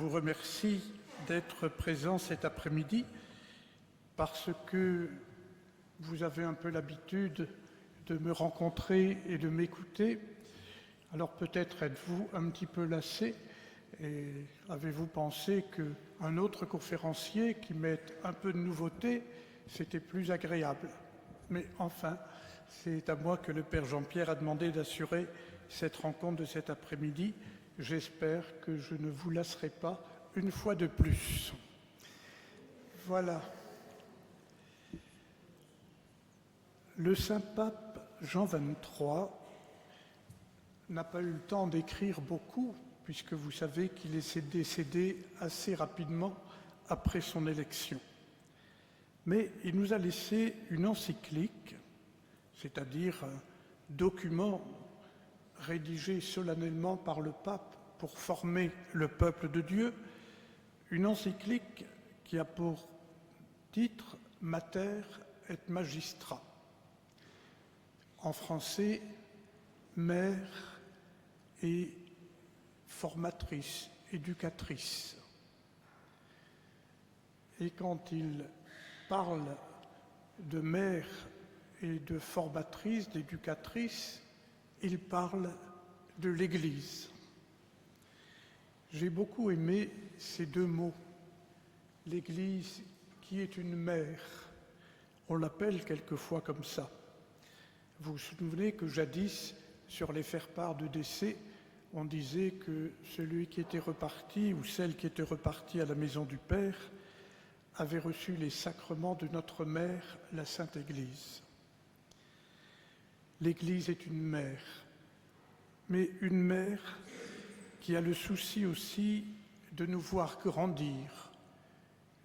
vous remercie d'être présent cet après-midi parce que vous avez un peu l'habitude de me rencontrer et de m'écouter. Alors peut-être êtes-vous un petit peu lassé et avez-vous pensé qu'un autre conférencier qui mette un peu de nouveauté, c'était plus agréable. Mais enfin, c'est à moi que le Père Jean-Pierre a demandé d'assurer cette rencontre de cet après-midi. J'espère que je ne vous lasserai pas une fois de plus. Voilà. Le Saint-Pape Jean XXIII n'a pas eu le temps d'écrire beaucoup, puisque vous savez qu'il est décédé assez rapidement après son élection. Mais il nous a laissé une encyclique, c'est-à-dire un document rédigé solennellement par le pape pour former le peuple de Dieu, une encyclique qui a pour titre « Mater et Magistra ». En français, mère et formatrice, éducatrice. Et quand il parle de mère et de formatrice, d'éducatrice, il parle de l'Église. J'ai beaucoup aimé ces deux mots. L'Église qui est une mère, on l'appelle quelquefois comme ça. Vous vous souvenez que jadis, sur les faire-part de décès, on disait que celui qui était reparti ou celle qui était repartie à la maison du Père avait reçu les sacrements de notre mère, la Sainte Église. L'Église est une mère, mais une mère qui a le souci aussi de nous voir grandir,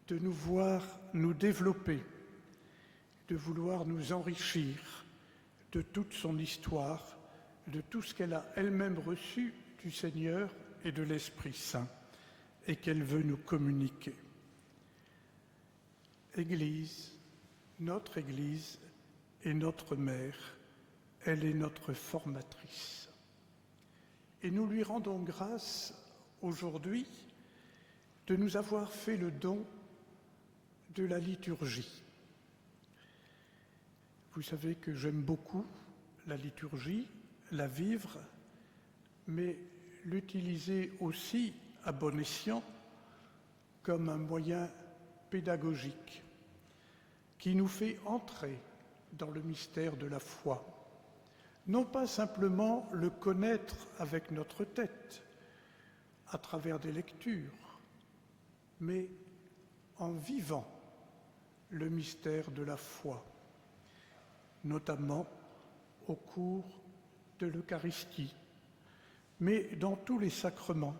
de nous voir nous développer, de vouloir nous enrichir de toute son histoire, de tout ce qu'elle a elle-même reçu du Seigneur et de l'Esprit Saint, et qu'elle veut nous communiquer. Église, notre Église est notre mère, elle est notre formatrice. Et nous lui rendons grâce aujourd'hui de nous avoir fait le don de la liturgie. Vous savez que j'aime beaucoup la liturgie, la vivre, mais l'utiliser aussi à bon escient comme un moyen pédagogique qui nous fait entrer dans le mystère de la foi. Non pas simplement le connaître avec notre tête, à travers des lectures, mais en vivant le mystère de la foi, notamment au cours de l'Eucharistie, mais dans tous les sacrements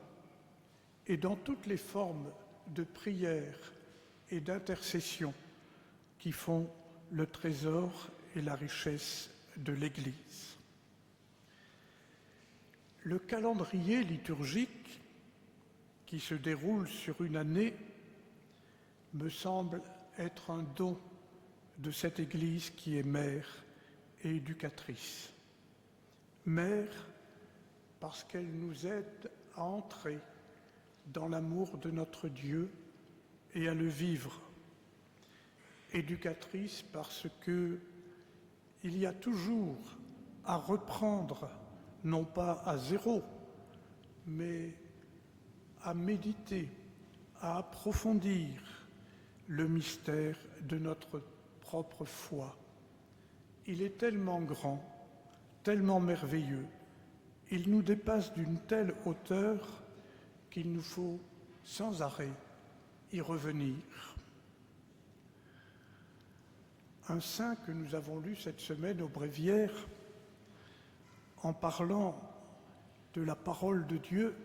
et dans toutes les formes de prière et d'intercession qui font le trésor et la richesse de l'Église. Le calendrier liturgique qui se déroule sur une année me semble être un don de cette Église qui est mère et éducatrice. Mère parce qu'elle nous aide à entrer dans l'amour de notre Dieu et à le vivre. Éducatrice parce qu'il y a toujours à reprendre, non pas à zéro, mais à méditer, à approfondir le mystère de notre propre foi. Il est tellement grand, tellement merveilleux, il nous dépasse d'une telle hauteur qu'il nous faut sans arrêt y revenir. Un saint que nous avons lu cette semaine au Bréviaire, en parlant de la parole de Dieu,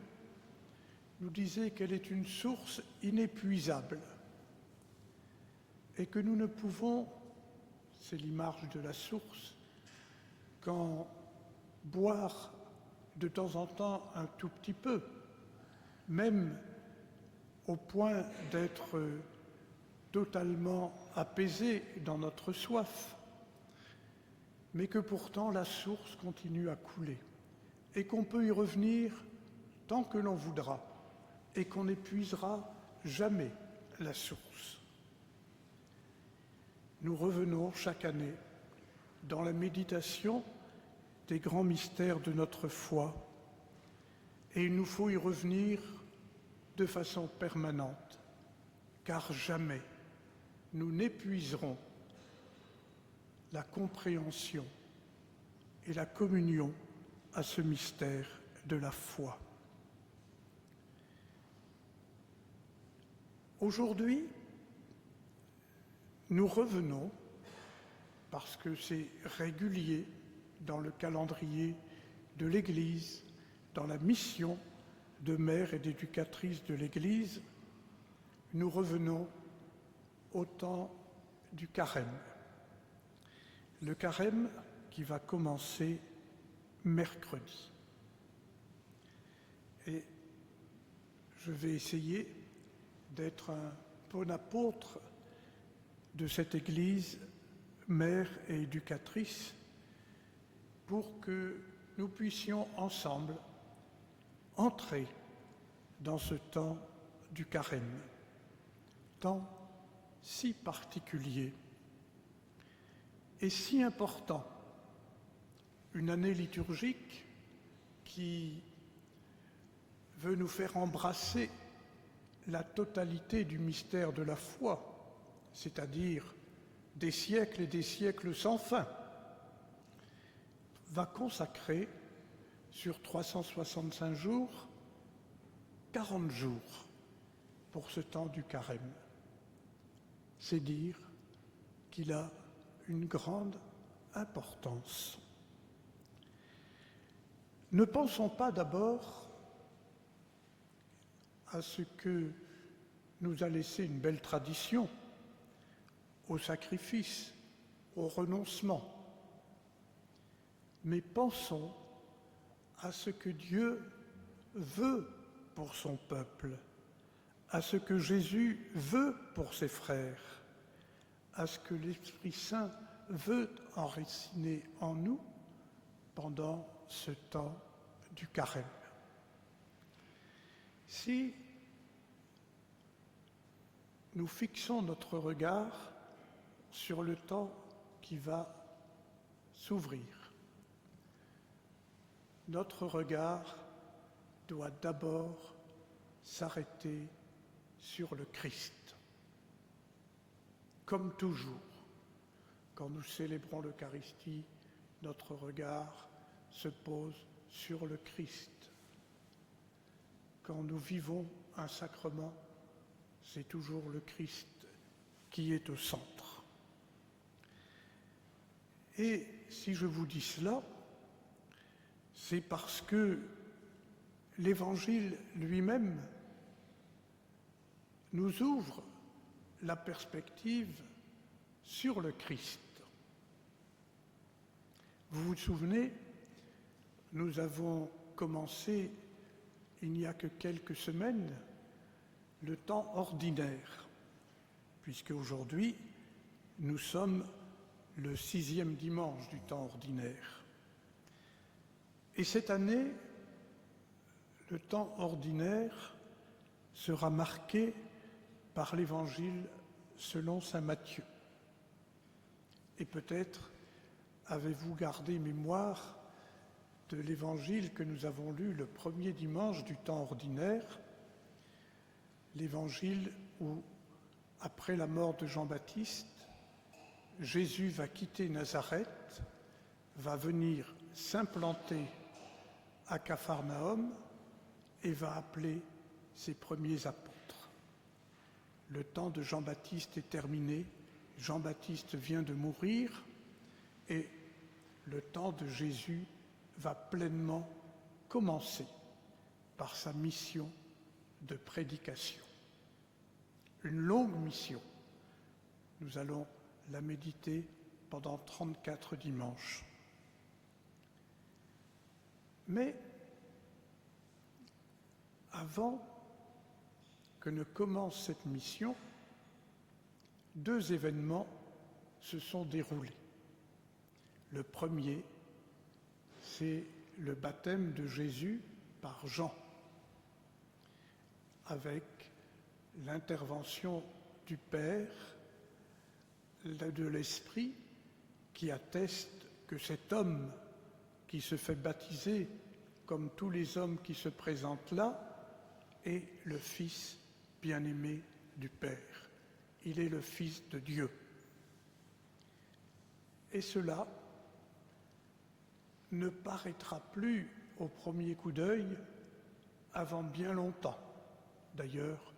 nous disait qu'elle est une source inépuisable et que nous ne pouvons, c'est l'image de la source, qu'en boire de temps en temps un tout petit peu, même au point d'être totalement apaisé dans notre soif, mais que pourtant la source continue à couler et qu'on peut y revenir tant que l'on voudra, et qu'on n'épuisera jamais la source. Nous revenons chaque année dans la méditation des grands mystères de notre foi, et il nous faut y revenir de façon permanente, car jamais nous n'épuiserons la compréhension et la communion à ce mystère de la foi. Aujourd'hui, nous revenons, parce que c'est régulier dans le calendrier de l'Église, dans la mission de mère et d'éducatrice de l'Église, nous revenons au temps du carême. Le carême qui va commencer mercredi. Et je vais essayer d'être un bon apôtre de cette Église, mère et éducatrice, pour que nous puissions ensemble entrer dans ce temps du carême, temps si particulier et si important, une année liturgique qui veut nous faire embrasser la totalité du mystère de la foi, c'est-à-dire des siècles et des siècles sans fin, va consacrer sur 365 jours, 40 jours pour ce temps du carême. C'est dire qu'il a une grande importance. Ne pensons pas d'abord à ce que nous a laissé une belle tradition, au sacrifice, au renoncement, mais pensons à ce que Dieu veut pour son peuple, à ce que Jésus veut pour ses frères, à ce que l'Esprit Saint veut enraciner en nous pendant ce temps du carême. Si nous fixons notre regard sur le temps qui va s'ouvrir, notre regard doit d'abord s'arrêter sur le Christ. Comme toujours, quand nous célébrons l'Eucharistie, notre regard se pose sur le Christ. Quand nous vivons un sacrement, c'est toujours le Christ qui est au centre. Et si je vous dis cela, c'est parce que l'Évangile lui-même nous ouvre la perspective sur le Christ. Vous vous souvenez, nous avons commencé, il n'y a que quelques semaines, le temps ordinaire, puisque aujourd'hui, nous sommes le 6e dimanche du temps ordinaire. Et cette année, le temps ordinaire sera marqué par l'Évangile selon saint Matthieu. Et peut-être avez-vous gardé mémoire de l'Évangile que nous avons lu le premier dimanche du temps ordinaire, l'Évangile où, après la mort de Jean-Baptiste, Jésus va quitter Nazareth, va venir s'implanter à Capharnaüm et va appeler ses premiers apôtres. Le temps de Jean-Baptiste est terminé, Jean-Baptiste vient de mourir et le temps de Jésus va pleinement commencer par sa mission de prédication. Une longue mission. Nous allons la méditer pendant 34 dimanches. Mais avant que ne commence cette mission, 2 événements se sont déroulés. Le premier, c'est le baptême de Jésus par Jean. avec l'intervention du Père, de l'Esprit, qui atteste que cet homme qui se fait baptiser, comme tous les hommes qui se présentent là, est le Fils bien-aimé du Père. Il est le Fils de Dieu. Et cela ne paraîtra plus au premier coup d'œil avant bien longtemps. D'ailleurs,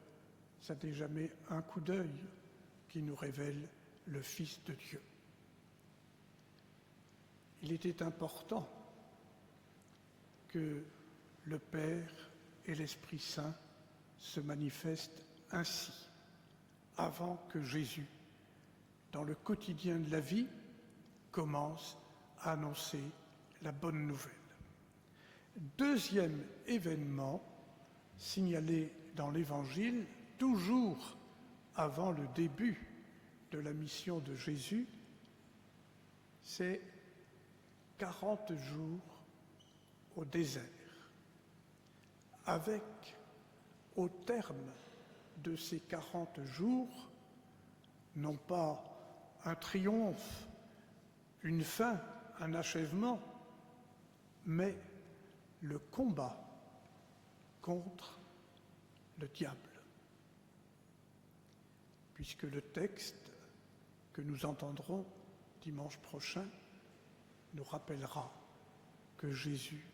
ça n'est jamais un coup d'œil qui nous révèle le Fils de Dieu. Il était important que le Père et l'Esprit Saint se manifestent ainsi, avant que Jésus, dans le quotidien de la vie, commence à annoncer la bonne nouvelle. Deuxième événement signalé dans l'Évangile, toujours avant le début de la mission de Jésus, c'est 40 jours au désert, avec, au terme de ces 40 jours, non pas un triomphe, une fin, un achèvement, mais le combat contre le diable. Puisque le texte que nous entendrons dimanche prochain nous rappellera que Jésus,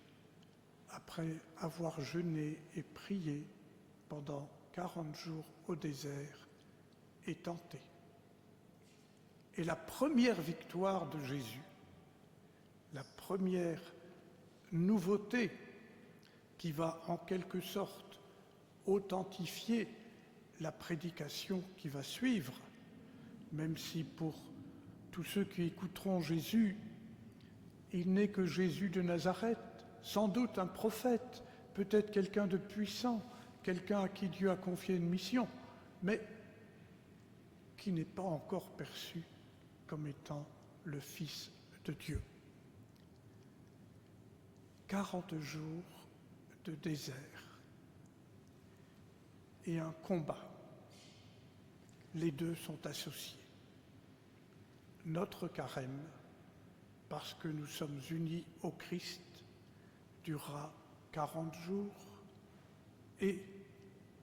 après avoir jeûné et prié pendant 40 jours au désert, est tenté. Et la première victoire de Jésus, la première nouveauté qui va en quelque sorte authentifier la prédication qui va suivre, même si pour tous ceux qui écouteront Jésus, il n'est que Jésus de Nazareth, sans doute un prophète, peut-être quelqu'un de puissant, quelqu'un à qui Dieu a confié une mission, mais qui n'est pas encore perçu comme étant le Fils de Dieu. 40 jours de désert et un combat. Les deux sont associés. Notre carême, parce que nous sommes unis au Christ, durera 40 jours et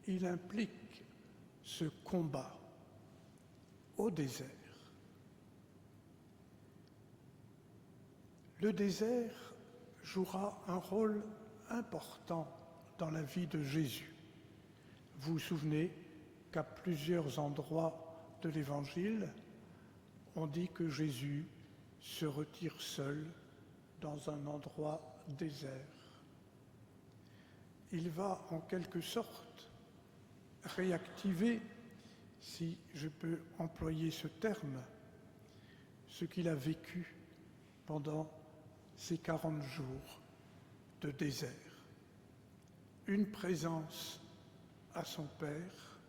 il implique ce combat au désert. Le désert jouera un rôle important dans la vie de Jésus. Vous vous souvenez qu'à plusieurs endroits de l'Évangile, on dit que Jésus se retire seul dans un endroit désert. Il va en quelque sorte réactiver, si je peux employer ce terme, ce qu'il a vécu pendant ces 40 jours de désert. Une présence à son Père,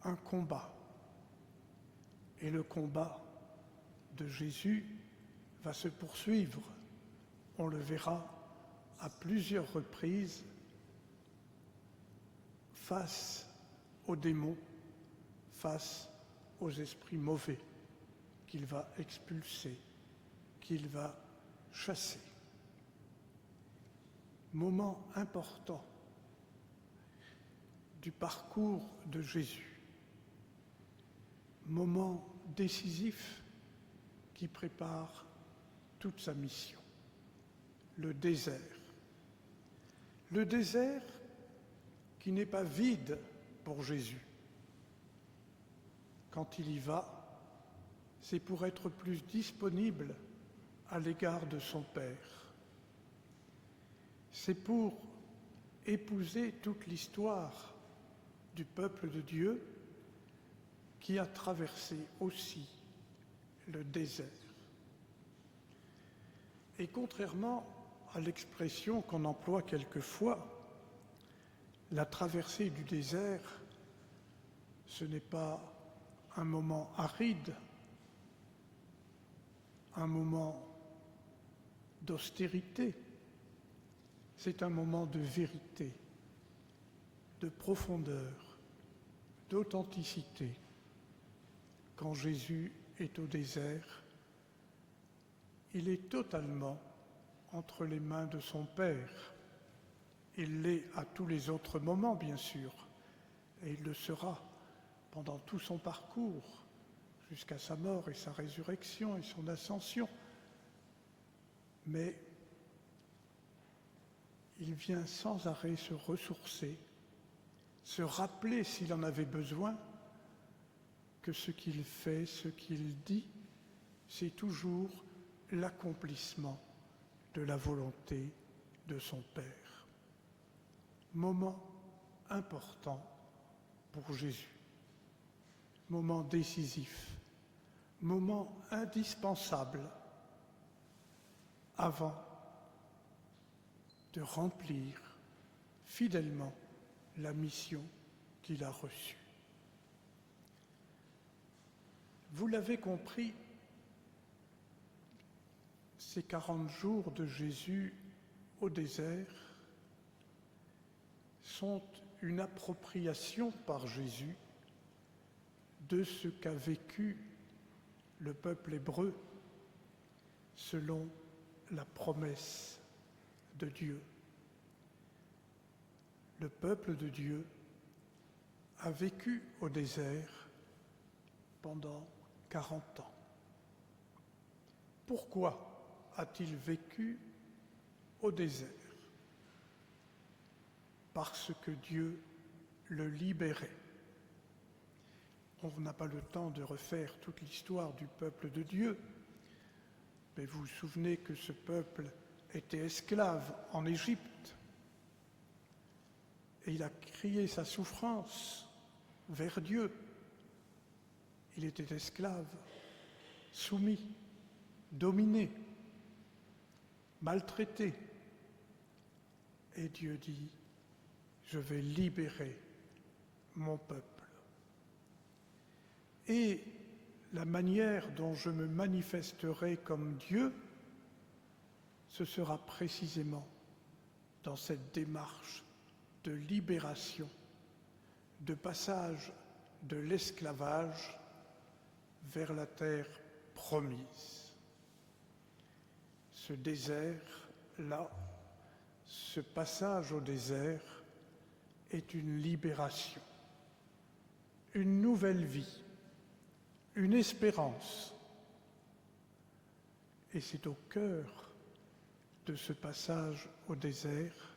un combat. Et le combat de Jésus va se poursuivre. On le verra à plusieurs reprises face aux démons, face aux esprits mauvais qu'il va expulser, qu'il va chasser. Moment important du parcours de Jésus, moment décisif qui prépare toute sa mission, le désert. Le désert qui n'est pas vide pour Jésus. Quand il y va, c'est pour être plus disponible à l'égard de son Père. C'est pour épouser toute l'histoire du peuple de Dieu qui a traversé aussi le désert. Et contrairement à l'expression qu'on emploie quelquefois, la traversée du désert, ce n'est pas un moment aride, un moment d'austérité, c'est un moment de vérité, de profondeur, d'authenticité quand Jésus est au désert. Il est totalement entre les mains de son Père. Il l'est à tous les autres moments, bien sûr, et il le sera pendant tout son parcours, jusqu'à sa mort et sa résurrection et son ascension. Mais il vient sans arrêt se ressourcer, se rappeler s'il en avait besoin que ce qu'il fait, ce qu'il dit, c'est toujours l'accomplissement de la volonté de son Père. Moment important pour Jésus, moment décisif, moment indispensable avant de remplir fidèlement la mission qu'il a reçue. Vous l'avez compris, ces 40 jours de Jésus au désert sont une appropriation par Jésus de ce qu'a vécu le peuple hébreu selon la promesse de Dieu. Le peuple de Dieu a vécu au désert pendant 40 ans. Pourquoi a-t-il vécu au désert? Parce que Dieu le libérait. On n'a pas le temps de refaire toute l'histoire du peuple de Dieu, mais vous vous souvenez que ce peuple était esclave en Égypte et il a crié sa souffrance vers Dieu. Il était esclave, soumis, dominé, maltraité. Et Dieu dit, je vais libérer mon peuple. Et la manière dont je me manifesterai comme Dieu, ce sera précisément dans cette démarche de libération, de passage de l'esclavage vers la terre promise. Ce désert-là, ce passage au désert est une libération, une nouvelle vie, une espérance. Et c'est au cœur de ce passage au désert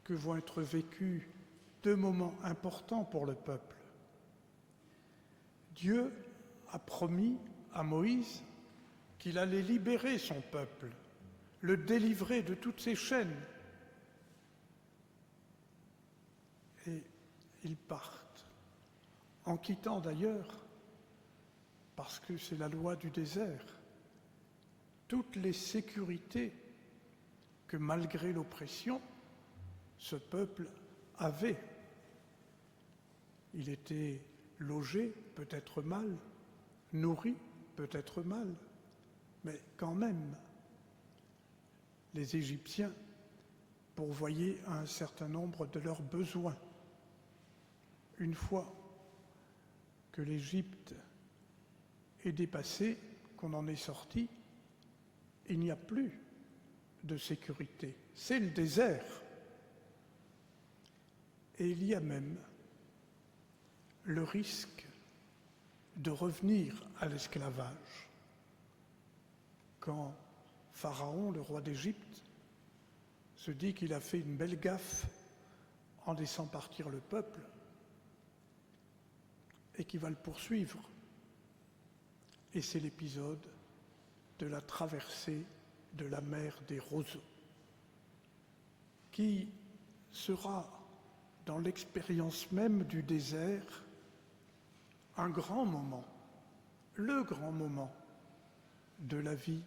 que vont être vécus deux moments importants pour le peuple. Dieu a promis à Moïse qu'il allait libérer son peuple, le délivrer de toutes ses chaînes. Et ils partent, en quittant d'ailleurs, parce que c'est la loi du désert, toutes les sécurités que malgré l'oppression, ce peuple avait. Il était logé, peut-être mal, nourri, peut-être mal, mais quand même, les Égyptiens pourvoyaient un certain nombre de leurs besoins. Une fois que l'Égypte est dépassée, qu'on en est sorti, il n'y a plus de sécurité. C'est le désert. Et il y a même le risque de revenir à l'esclavage. Quand Pharaon, le roi d'Égypte, se dit qu'il a fait une belle gaffe en laissant partir le peuple et qu'il va le poursuivre. Et c'est l'épisode de la traversée de la mer des roseaux, qui sera, dans l'expérience même du désert, un grand moment, le grand moment de la vie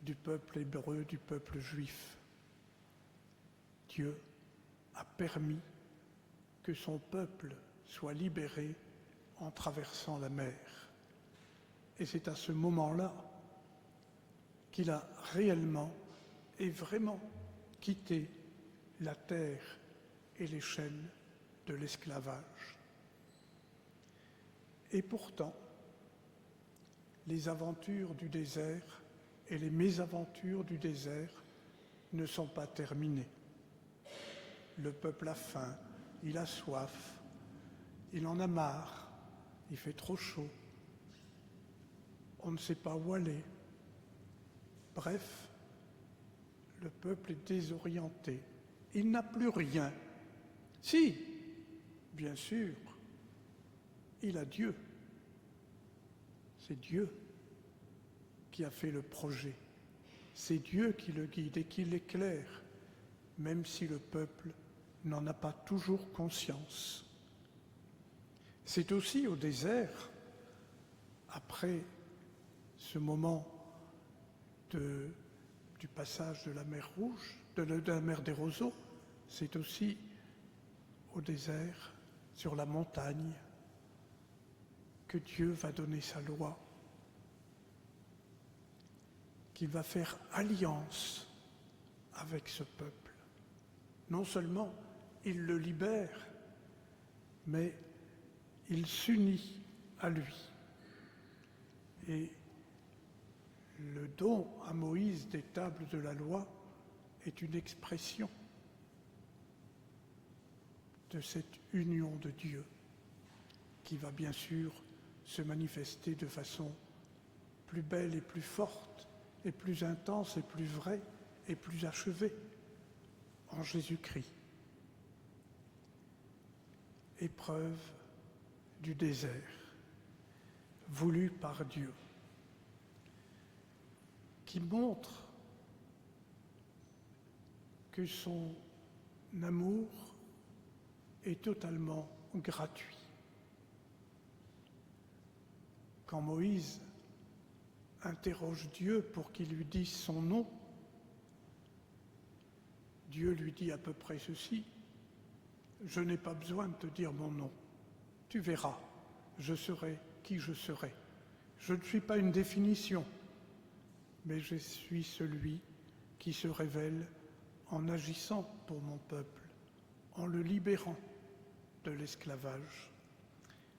du peuple hébreu, du peuple juif. Dieu a permis que son peuple soit libéré en traversant la mer. Et c'est à ce moment-là qu'il a réellement et vraiment quitté la terre et les chaînes de l'esclavage. Et pourtant, les aventures du désert et les mésaventures du désert ne sont pas terminées. Le peuple a faim, il a soif, il en a marre, il fait trop chaud, on ne sait pas où aller. Bref, le peuple est désorienté, il n'a plus rien. Si, bien sûr, il a Dieu. C'est Dieu qui a fait le projet. C'est Dieu qui le guide et qui l'éclaire, même si le peuple n'en a pas toujours conscience. C'est aussi au désert, après ce moment du passage de la mer Rouge, de la mer des Roseaux, c'est aussi au désert, sur la montagne, que Dieu va donner sa loi, qu'il va faire alliance avec ce peuple. Non seulement il le libère, mais il s'unit à lui. Et le don à Moïse des tables de la loi est une expression de cette union de Dieu qui va bien sûr se manifester de façon plus belle et plus forte et plus intense et plus vraie et plus achevée en Jésus-Christ. Épreuve du désert, voulue par Dieu, qui montre que son amour est totalement gratuit. Quand Moïse interroge Dieu pour qu'il lui dise son nom, Dieu lui dit à peu près ceci: « Je n'ai pas besoin de te dire mon nom. Tu verras, je serai qui je serai. Je ne suis pas une définition, mais je suis celui qui se révèle en agissant pour mon peuple, en le libérant de l'esclavage,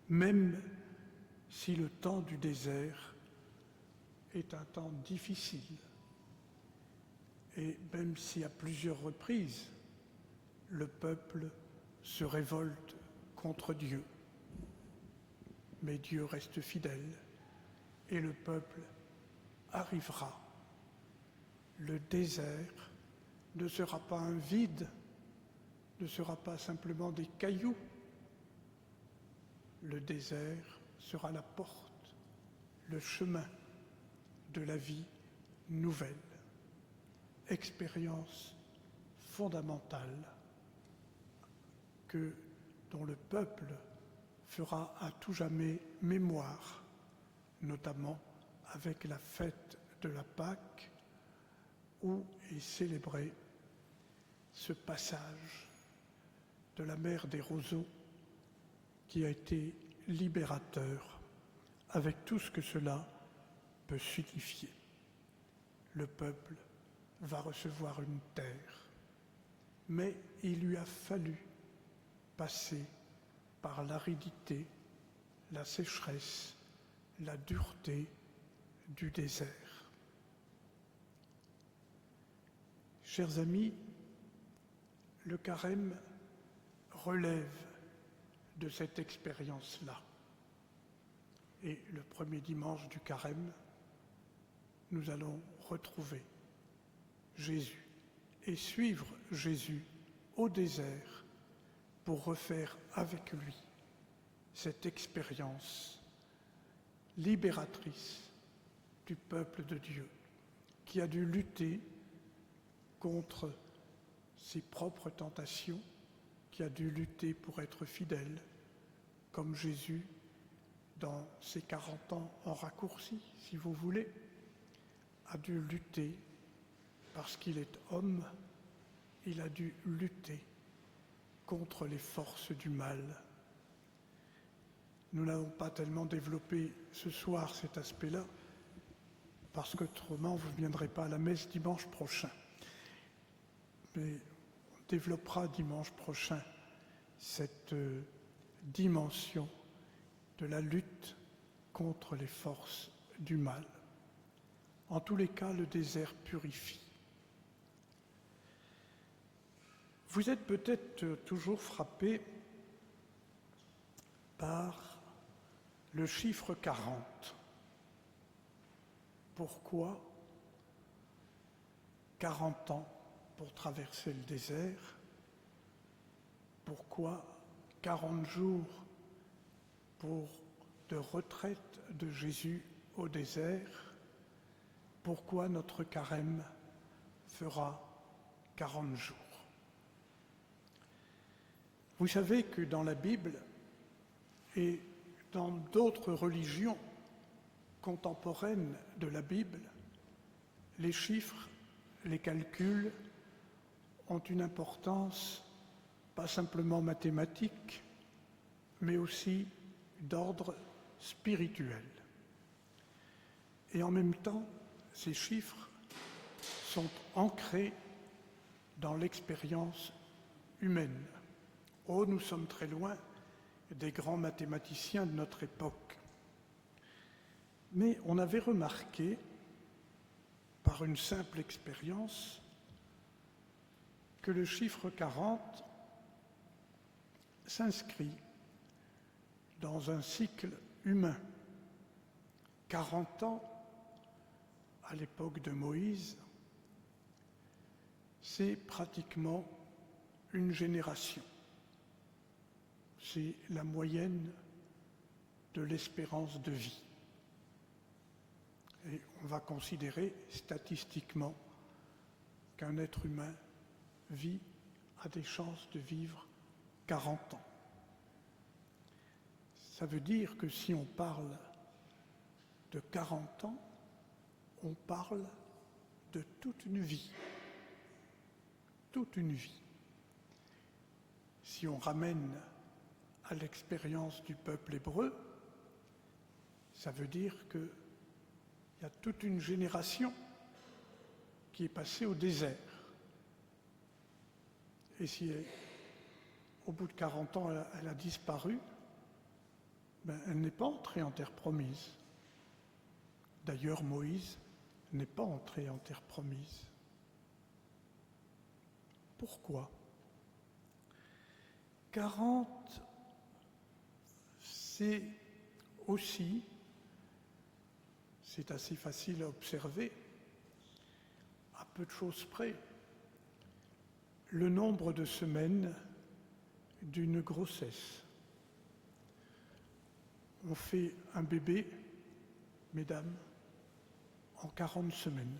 même si le temps du désert est un temps difficile, et même si à plusieurs reprises le peuple se révolte contre Dieu. Mais Dieu reste fidèle et le peuple arrivera. Le désert ne sera pas un vide, ne sera pas simplement des cailloux. Le désert sera la porte, le chemin de la vie nouvelle. Expérience fondamentale dont le peuple fera à tout jamais mémoire, notamment avec la fête de la Pâque, où est célébré ce passage de la mer des Roseaux qui a été libérateur, avec tout ce que cela peut signifier. Le peuple va recevoir une terre, mais il lui a fallu passer par l'aridité, la sécheresse, la dureté du désert. Chers amis, le carême relève de cette expérience-là. Et le premier dimanche du carême, nous allons retrouver Jésus et suivre Jésus au désert pour refaire avec lui cette expérience libératrice du peuple de Dieu qui a dû lutter contre ses propres tentations, qui a dû lutter pour être fidèle, comme Jésus dans ses 40 ans en raccourci, si vous voulez, a dû lutter parce qu'il est homme, il a dû lutter contre les forces du mal. Nous n'allons pas tellement développer ce soir cet aspect-là, parce qu'autrement vous ne viendrez pas à la messe dimanche prochain. Mais on développera dimanche prochain cette dimension de la lutte contre les forces du mal. En tous les cas, le désert purifie. Vous êtes peut-être toujours frappé par le chiffre 40. Pourquoi 40 ans pour traverser le désert? Pourquoi 40 jours de retraite de Jésus au désert? Pourquoi notre carême fera 40 jours? Vous savez que dans la Bible et dans d'autres religions contemporaines de la Bible, les chiffres, les calculs ont une importance pas simplement mathématique, mais aussi d'ordre spirituel. Et en même temps, ces chiffres sont ancrés dans l'expérience humaine. Oh, nous sommes très loin des grands mathématiciens de notre époque. Mais on avait remarqué, par une simple expérience, que le chiffre 40 s'inscrit dans un cycle humain. 40 ans, à l'époque de Moïse, c'est pratiquement une génération. C'est la moyenne de l'espérance de vie. Et on va considérer statistiquement qu'un être humain a des chances de vivre 40 ans. Ça veut dire que si on parle de 40 ans, on parle de toute une vie. Toute une vie. Si on ramène à l'expérience du peuple hébreu, ça veut dire qu'il y a toute une génération qui est passée au désert. Et si au bout de 40 ans elle a disparu, elle n'est pas entrée en terre promise. D'ailleurs, Moïse n'est pas entré en terre promise. Pourquoi ? 40, c'est aussi, c'est assez facile à observer, à peu de choses près, le nombre de semaines d'une grossesse. On fait un bébé, mesdames, en 40 semaines,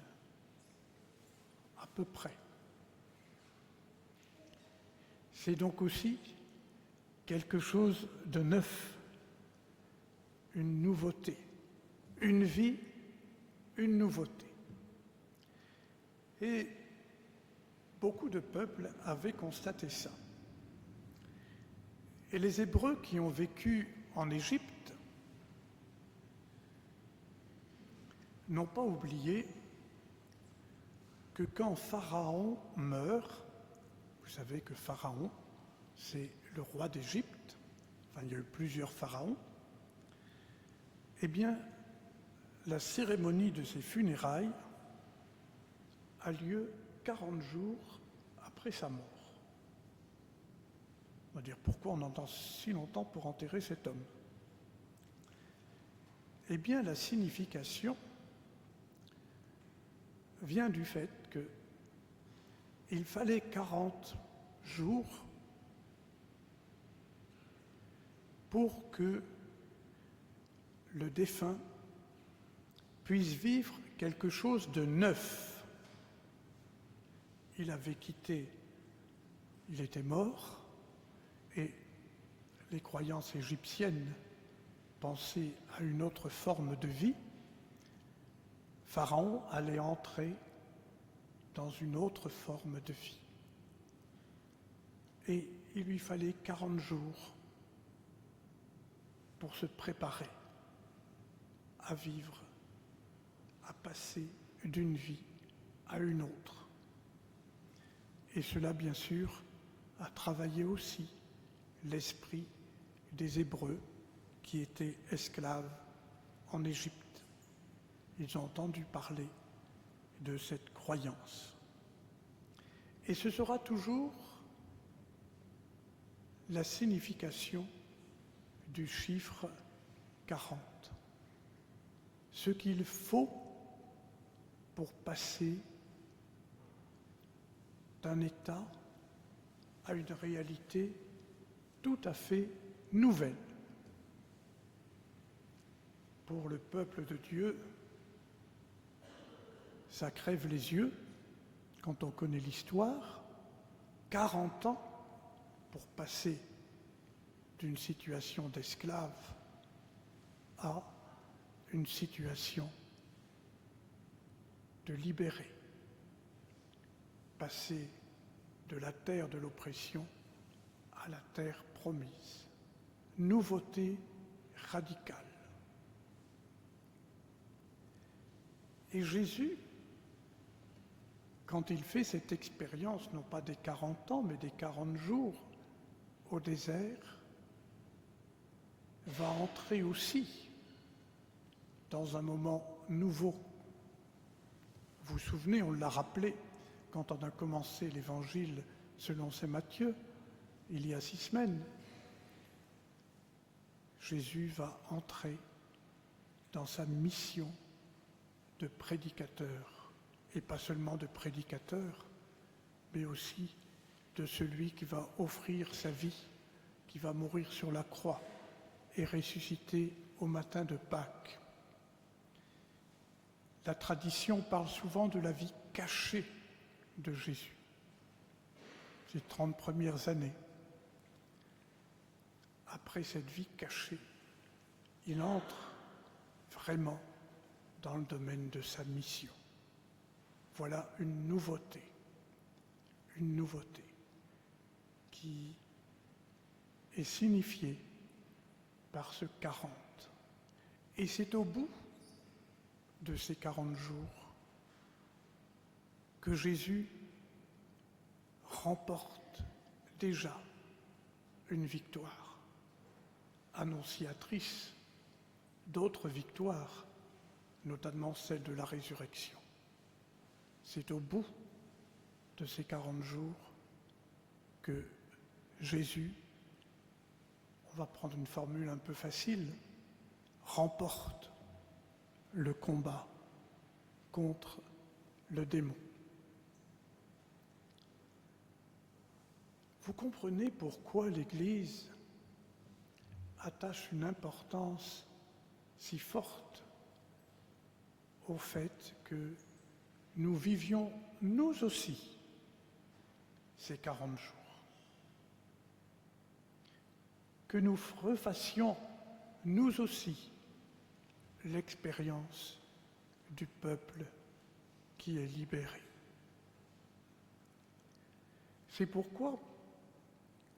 à peu près. C'est donc aussi quelque chose de neuf, une nouveauté, une vie, une nouveauté. Et beaucoup de peuples avaient constaté ça. Et les Hébreux qui ont vécu en Égypte n'ont pas oublié que quand Pharaon meurt, vous savez que Pharaon, c'est le roi d'Égypte, enfin il y a eu plusieurs pharaons, eh bien la cérémonie de ses funérailles a lieu 40 jours après sa mort. On va dire, pourquoi on entend si longtemps pour enterrer cet homme? Eh bien, la signification vient du fait qu'il fallait 40 jours pour que le défunt puisse vivre quelque chose de neuf. Il avait quitté, il était mort, et les croyances égyptiennes pensaient à une autre forme de vie. Pharaon allait entrer dans une autre forme de vie. Et il lui fallait 40 jours pour se préparer à vivre, à passer d'une vie à une autre. Et cela, bien sûr, a travaillé aussi l'esprit des Hébreux qui étaient esclaves en Égypte. Ils ont entendu parler de cette croyance. Et ce sera toujours la signification du chiffre 40. Ce qu'il faut pour passer d'un état à une réalité tout à fait nouvelle. Pour le peuple de Dieu, ça crève les yeux quand on connaît l'histoire. 40 ans pour passer d'une situation d'esclave à une situation de libéré, passer de la terre de l'oppression à la terre promise. Nouveauté radicale. Et Jésus, quand il fait cette expérience, non pas des 40 ans, mais des 40 jours au désert, va entrer aussi dans un moment nouveau. Vous vous souvenez, on l'a rappelé quand on a commencé l'évangile selon saint Matthieu, il y a 6 semaines. Jésus va entrer dans sa mission de prédicateur, et pas seulement de prédicateur, mais aussi de celui qui va offrir sa vie, qui va mourir sur la croix et ressusciter au matin de Pâques. La tradition parle souvent de la vie cachée de Jésus, ces 30 premières années. Après cette vie cachée, il entre vraiment dans le domaine de sa mission. Voilà une nouveauté qui est signifiée par ce 40. Et c'est au bout de ces 40 jours que Jésus remporte déjà une victoire, annonciatrice d'autres victoires, notamment celle de la résurrection. C'est au bout de ces 40 jours que Jésus, on va prendre une formule un peu facile, remporte le combat contre le démon. Vous comprenez pourquoi l'Église attache une importance si forte au fait que nous vivions, nous aussi, ces 40 jours. Que nous refassions, nous aussi, l'expérience du peuple qui est libéré. C'est pourquoi,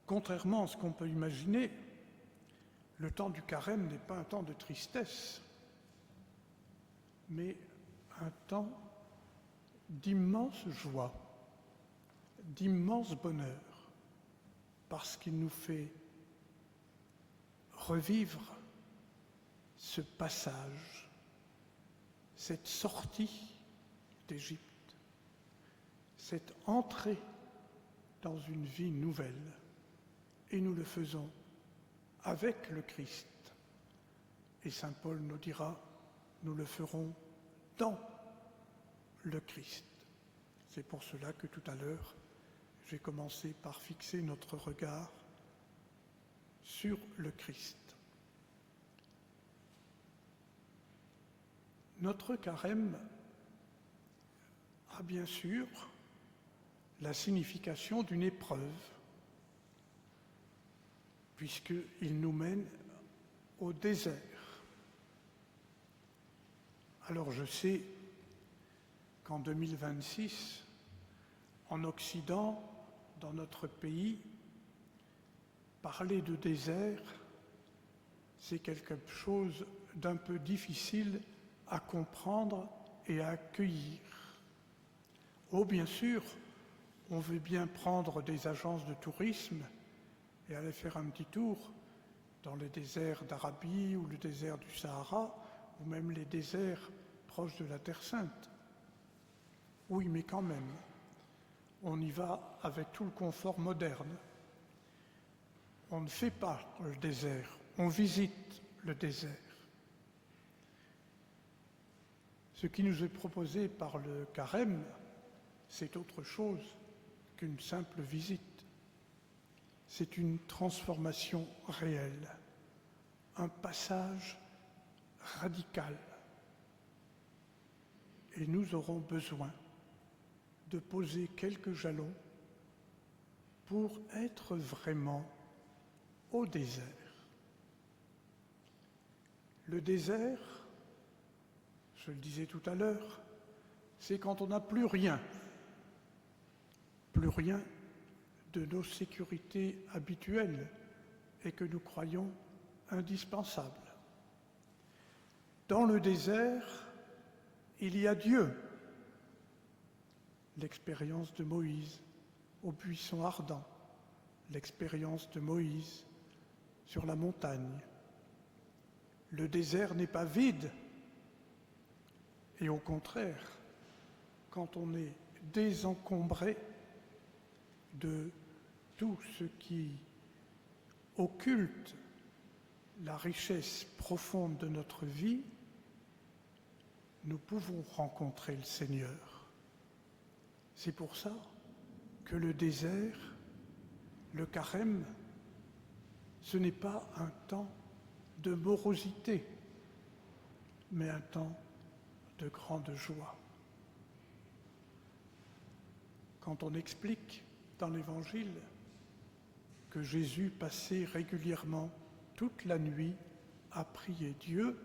contrairement à ce qu'on peut imaginer, le temps du carême n'est pas un temps de tristesse, mais un temps d'immense joie, d'immense bonheur, parce qu'il nous fait revivre ce passage, cette sortie d'Égypte, cette entrée dans une vie nouvelle, et nous le faisons avec le Christ. Et saint Paul nous dira, nous le ferons dans le Christ. C'est pour cela que tout à l'heure, j'ai commencé par fixer notre regard sur le Christ. Notre carême a bien sûr la signification d'une épreuve, puisqu'il nous mène au désert. Alors je sais qu'en 2026, en Occident, dans notre pays, parler de désert, c'est quelque chose d'un peu difficile à comprendre et à accueillir. Oh, bien sûr, on veut bien prendre des agences de tourisme et aller faire un petit tour dans les déserts d'Arabie ou le désert du Sahara, ou même les déserts proches de la Terre Sainte. Oui, mais quand même, on y va avec tout le confort moderne. On ne fait pas le désert, on visite le désert. Ce qui nous est proposé par le carême, c'est autre chose qu'une simple visite. C'est une transformation réelle, un passage radical. Et nous aurons besoin de poser quelques jalons pour être vraiment au désert. Le désert, je le disais tout à l'heure, c'est quand on n'a plus rien de nos sécurités habituelles et que nous croyons indispensables. Dans le désert, il y a Dieu. L'expérience de Moïse au buisson ardent, l'expérience de Moïse sur la montagne. Le désert n'est pas vide, et au contraire, quand on est désencombré de tout ce qui occulte la richesse profonde de notre vie, nous pouvons rencontrer le Seigneur. C'est pour ça que le désert, le carême, ce n'est pas un temps de morosité, mais un temps de grande joie. Quand on explique dans l'Évangile que Jésus passait régulièrement toute la nuit à prier Dieu,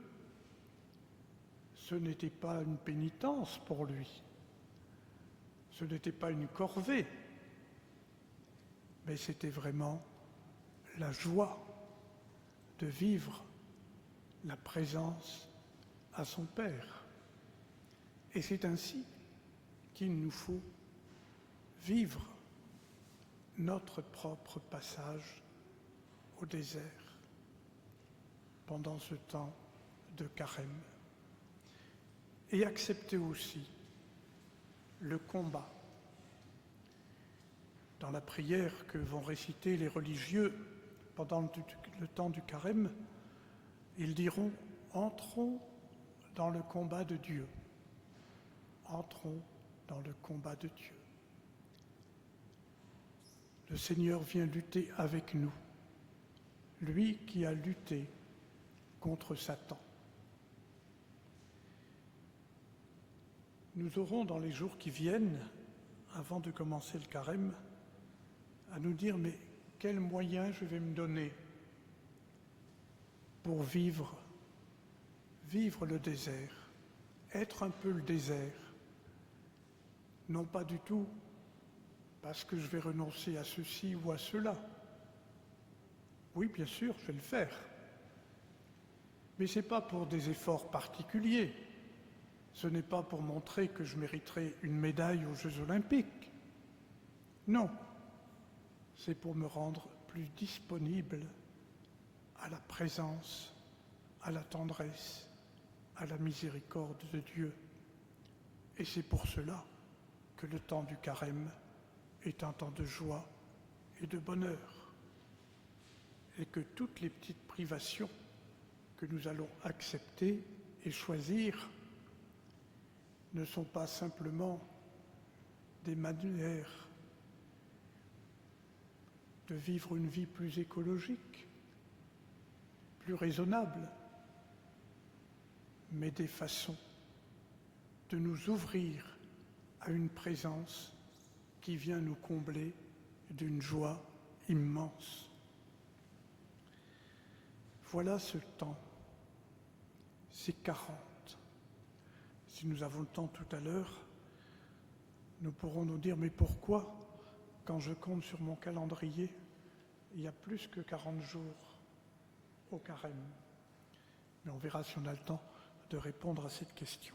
ce n'était pas une pénitence pour lui, ce n'était pas une corvée, mais c'était vraiment la joie de vivre la présence à son Père. Et c'est ainsi qu'il nous faut vivre notre propre passage au désert pendant ce temps de carême. Et accepter aussi le combat. Dans la prière que vont réciter les religieux pendant le temps du carême, ils diront « Entrons dans le combat de Dieu ». Entrons dans le combat de Dieu. Le Seigneur vient lutter avec nous, lui qui a lutté contre Satan. Nous aurons dans les jours qui viennent, avant de commencer le carême, à nous dire mais quels moyens je vais me donner pour vivre le désert, être un peu le désert, non pas du tout parce que je vais renoncer à ceci ou à cela. Oui, bien sûr, je vais le faire. Mais ce n'est pas pour des efforts particuliers. Ce n'est pas pour montrer que je mériterai une médaille aux Jeux Olympiques. Non, c'est pour me rendre plus disponible à la présence, à la tendresse, à la miséricorde de Dieu. Et c'est pour cela que le temps du carême est un temps de joie et de bonheur. Et que toutes les petites privations que nous allons accepter et choisir ne sont pas simplement des manières de vivre une vie plus écologique, plus raisonnable, mais des façons de nous ouvrir à une présence qui vient nous combler d'une joie immense. Voilà ce temps, ces 40. Si nous avons le temps tout à l'heure, nous pourrons nous dire, mais pourquoi, quand je compte sur mon calendrier, il y a plus que 40 jours au carême? Mais on verra si on a le temps de répondre à cette question.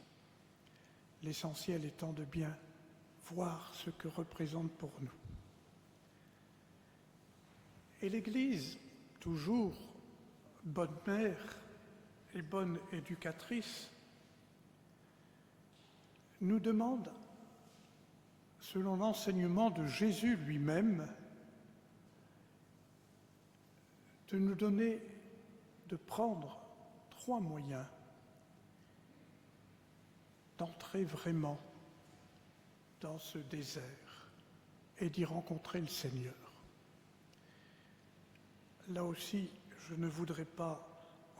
L'essentiel étant de bien voir ce que représente pour nous. Et l'Église, toujours bonne mère et bonne éducatrice, nous demande, selon l'enseignement de Jésus lui-même, de nous donner, de prendre 3 moyens d'entrer vraiment dans ce désert et d'y rencontrer le Seigneur. Là aussi, je ne voudrais pas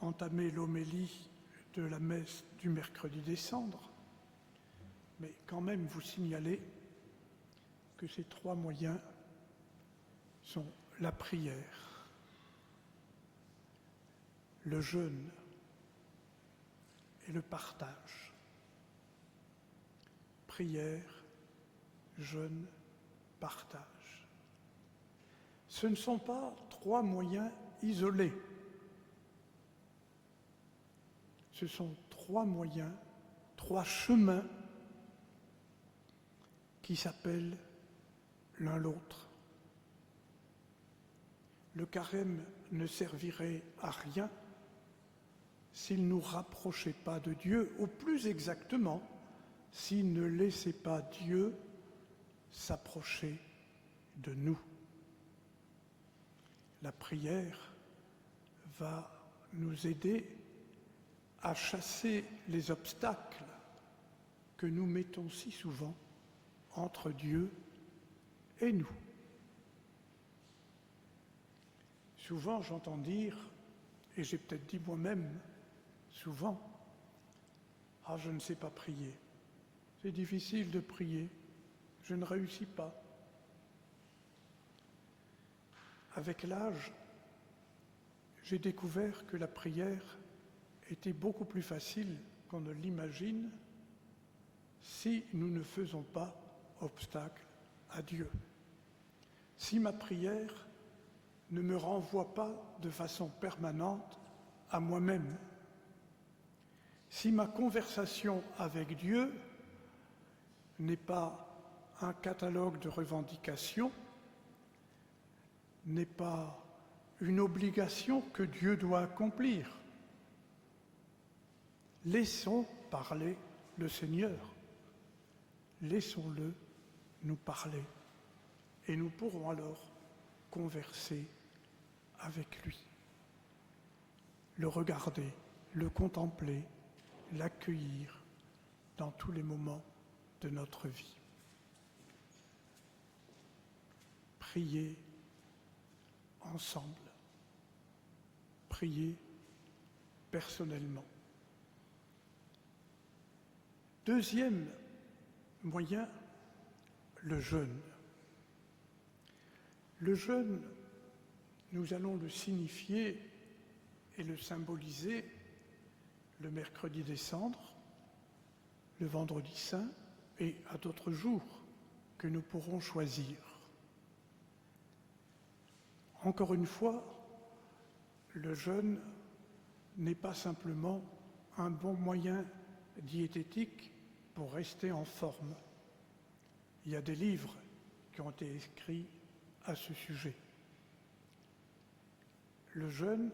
entamer l'homélie de la messe du mercredi des Cendres, mais quand même vous signaler que ces 3 moyens sont la prière, le jeûne et le partage. Prière, jeûne, partage. Ce ne sont pas 3 moyens isolés. Ce sont 3 moyens, 3 chemins qui s'appellent l'un l'autre. Le carême ne servirait à rien s'il ne nous rapprochait pas de Dieu, ou plus exactement, s'il ne laissait pas Dieu s'approcher de nous. La prière va nous aider à chasser les obstacles que nous mettons si souvent entre Dieu et nous. Souvent j'entends dire, et j'ai peut-être dit moi-même souvent, « Ah, je ne sais pas prier, c'est difficile de prier, je ne réussis pas. » Avec l'âge, j'ai découvert que la prière était beaucoup plus facile qu'on ne l'imagine si nous ne faisons pas obstacle à Dieu. Si ma prière ne me renvoie pas de façon permanente à moi-même, si ma conversation avec Dieu n'est pas un catalogue de revendications, n'est pas une obligation que Dieu doit accomplir. Laissons parler le Seigneur. Laissons-le nous parler. Et nous pourrons alors converser avec lui. Le regarder, le contempler, l'accueillir dans tous les moments de notre vie. Prier ensemble. Prier personnellement. Deuxième moyen, le jeûne. Le jeûne, nous allons le signifier et le symboliser le mercredi des Cendres, le vendredi saint et à d'autres jours que nous pourrons choisir. Encore une fois, le jeûne n'est pas simplement un bon moyen diététique pour rester en forme. Il y a des livres qui ont été écrits à ce sujet. Le jeûne,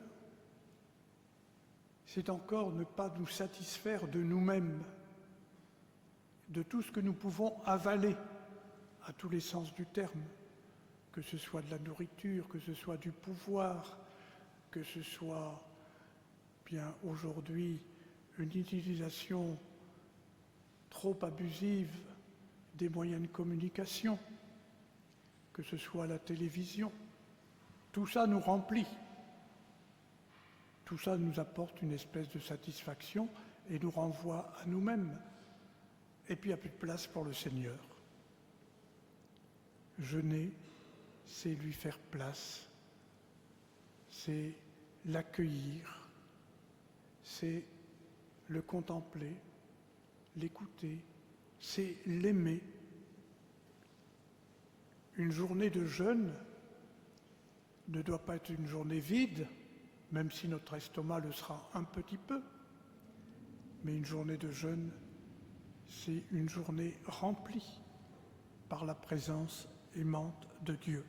c'est encore ne pas nous satisfaire de nous-mêmes, de tout ce que nous pouvons avaler, à tous les sens du terme, que ce soit de la nourriture, que ce soit du pouvoir, que ce soit, bien aujourd'hui, une utilisation trop abusive des moyens de communication, que ce soit la télévision. Tout ça nous remplit. Tout ça nous apporte une espèce de satisfaction et nous renvoie à nous-mêmes. Et puis il n'y a plus de place pour le Seigneur. Jeûner, c'est lui faire place, c'est l'accueillir, c'est le contempler, l'écouter, c'est l'aimer. Une journée de jeûne ne doit pas être une journée vide, même si notre estomac le sera un petit peu, mais une journée de jeûne, c'est une journée remplie par la présence aimante de Dieu.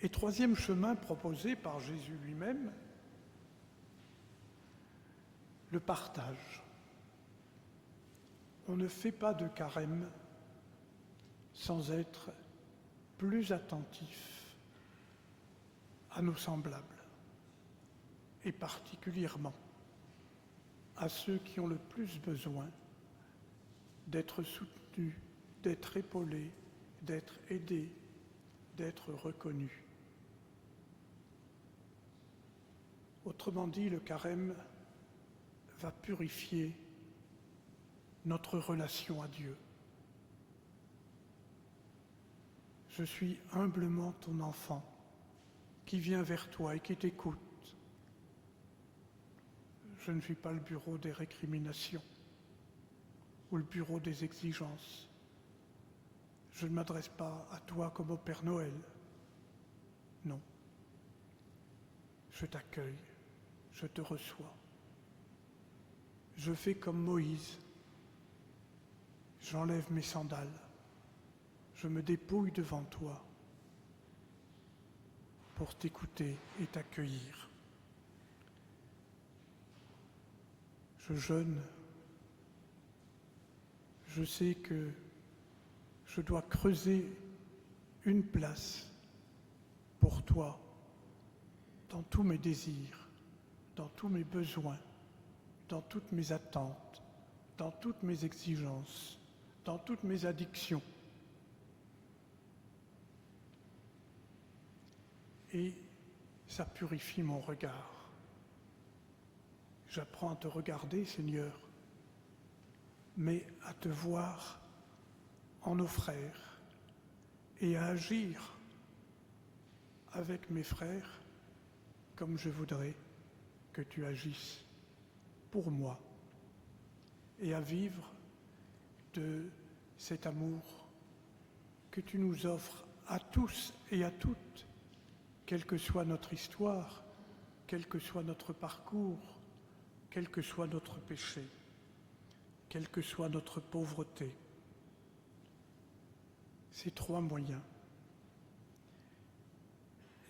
Et troisième chemin proposé par Jésus lui-même, le partage. On ne fait pas de carême sans être plus attentif à nos semblables, et particulièrement à ceux qui ont le plus besoin d'être soutenus, d'être épaulés, d'être aidés, d'être reconnus. Autrement dit, le carême va purifier notre relation à Dieu. Je suis humblement ton enfant qui vient vers toi et qui t'écoute. Je ne suis pas le bureau des récriminations ou le bureau des exigences. Je ne m'adresse pas à toi comme au Père Noël. Non. Je t'accueille, je te reçois. Je fais comme Moïse. J'enlève mes sandales. Je me dépouille devant toi pour t'écouter et t'accueillir. Je jeûne. Je sais que je dois creuser une place pour toi dans tous mes désirs, dans tous mes besoins, dans toutes mes attentes, dans toutes mes exigences, dans toutes mes addictions. Et ça purifie mon regard. J'apprends à te regarder, Seigneur, mais à te voir en nos frères et à agir avec mes frères comme je voudrais que tu agisses pour moi et à vivre de cet amour que tu nous offres à tous et à toutes, quelle que soit notre histoire, quel que soit notre parcours, quel que soit notre péché, quelle que soit notre pauvreté. Ces trois moyens.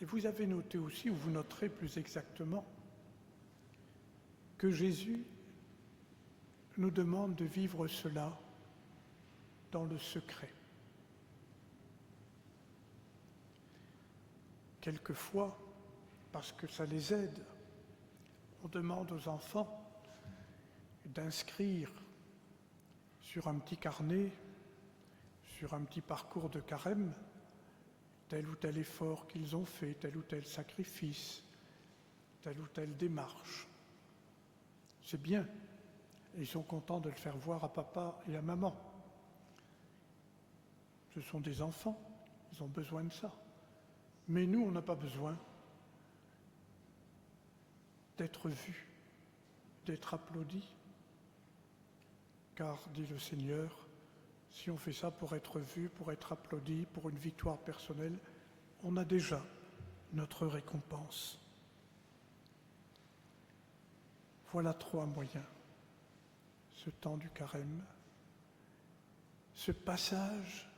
Et vous avez noté aussi, ou vous noterez plus exactement, que Jésus nous demande de vivre cela dans le secret. Quelquefois, parce que ça les aide, on demande aux enfants d'inscrire sur un petit carnet, sur un petit parcours de carême, tel ou tel effort qu'ils ont fait, tel ou tel sacrifice, telle ou telle démarche. C'est bien, et ils sont contents de le faire voir à papa et à maman. Ce sont des enfants, ils ont besoin de ça. Mais nous, on n'a pas besoin d'être vus, d'être applaudis, car, dit le Seigneur, si on fait ça pour être vu, pour être applaudi, pour une victoire personnelle, on a déjà notre récompense. Voilà trois moyens. Ce temps du carême, ce passage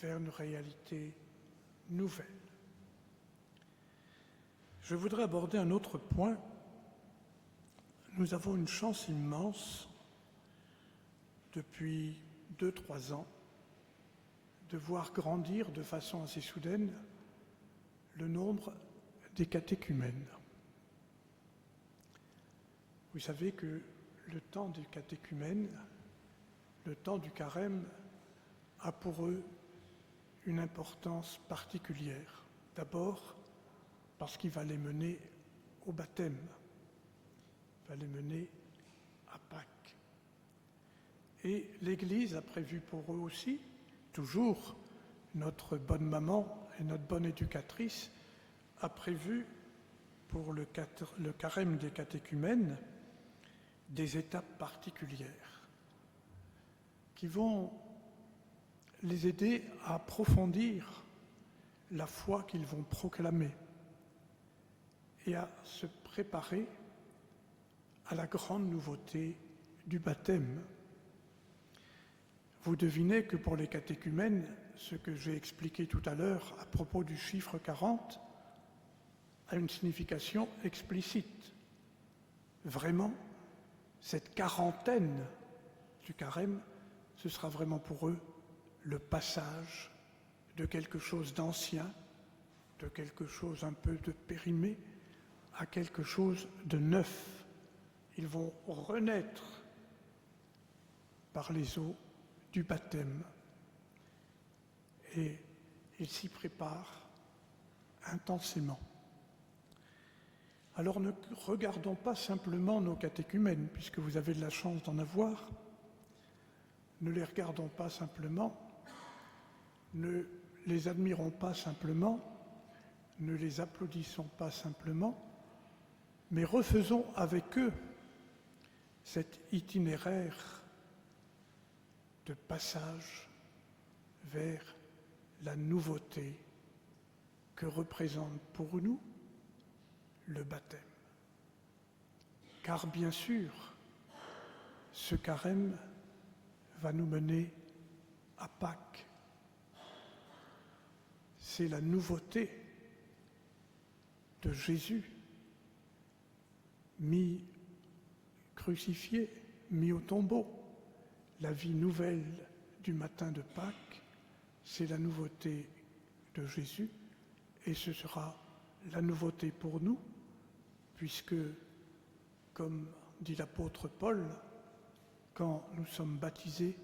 vers une réalité nouvelle. Je voudrais aborder un autre point. Nous avons une chance immense depuis 2-3 ans de voir grandir de façon assez soudaine le nombre des catéchumènes. Vous savez que le temps des catéchumènes, le temps du carême, a pour eux une importance particulière. D'abord, parce qu'il va les mener au baptême, il va les mener à Pâques. Et l'Église a prévu pour eux aussi, toujours notre bonne maman et notre bonne éducatrice, a prévu pour le carême des catéchumènes des étapes particulières qui vont les aider à approfondir la foi qu'ils vont proclamer et à se préparer à la grande nouveauté du baptême. vous devinez que pour les catéchumènes, ce que j'ai expliqué tout à l'heure à propos du chiffre 40 a une signification explicite. Vraiment, cette quarantaine du carême, ce sera vraiment pour eux le passage de quelque chose d'ancien, de quelque chose un peu de périmé, à quelque chose de neuf. Ils vont renaître par les eaux du baptême et ils s'y préparent intensément. Alors ne regardons pas simplement nos catéchumènes, puisque vous avez de la chance d'en avoir, ne les regardons pas simplement, ne les admirons pas simplement, ne les applaudissons pas simplement, mais refaisons avec eux cet itinéraire de passage vers la nouveauté que représente pour nous le baptême. Car bien sûr, ce carême va nous mener à Pâques. C'est la nouveauté de Jésus, mis crucifié, mis au tombeau. La vie nouvelle du matin de Pâques, c'est la nouveauté de Jésus et ce sera la nouveauté pour nous, puisque, comme dit l'apôtre Paul, quand nous sommes baptisés